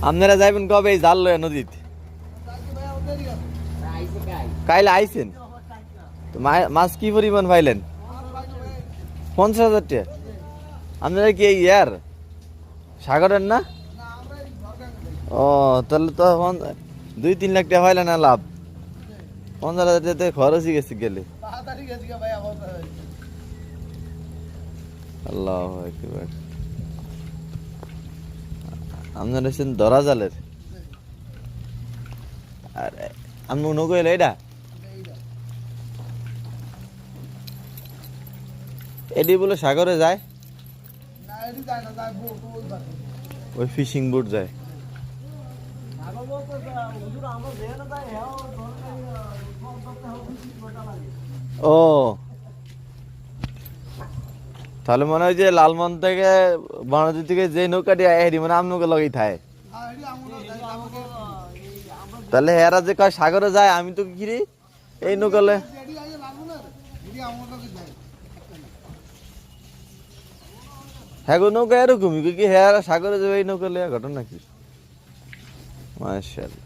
আপনারা যাইবেন কবে এই জাল লয়ে নদীতে? কাইলে আইছেন তো মাছ কি পরিমাণ পাইলেন? 50,000 টাকা। আপনারা কি এই ইয়ার সাগরের না? ও তাহলে তো 2-3 লাখ টাকা পাইলেন না লাভ। 15,000 টাকা খরচই গেছে গেলে। আল্লাহু আকবার। আপনারা হচ্ছেন ধরা জালের। আর আমি নৌকো এলো এটা এডি বলে সাগরে যায়, ওই ফিশিং বোট যায়। ও তাহলে মনে হয় যে লালমন থেকে বানাদি থেকে যে নৌকাটি আয় মানে আম নৌকা লগেই থাকে। তাহলে এরা যে কয় সাগরে যায় আমি তো কিরি এই নৌকালে হ্যাঁ গো নৌকা এরকমই কি হ্যাঁ সাগরে যাবে এই নৌকা ঘটনা কি মাশাআল্লাহ।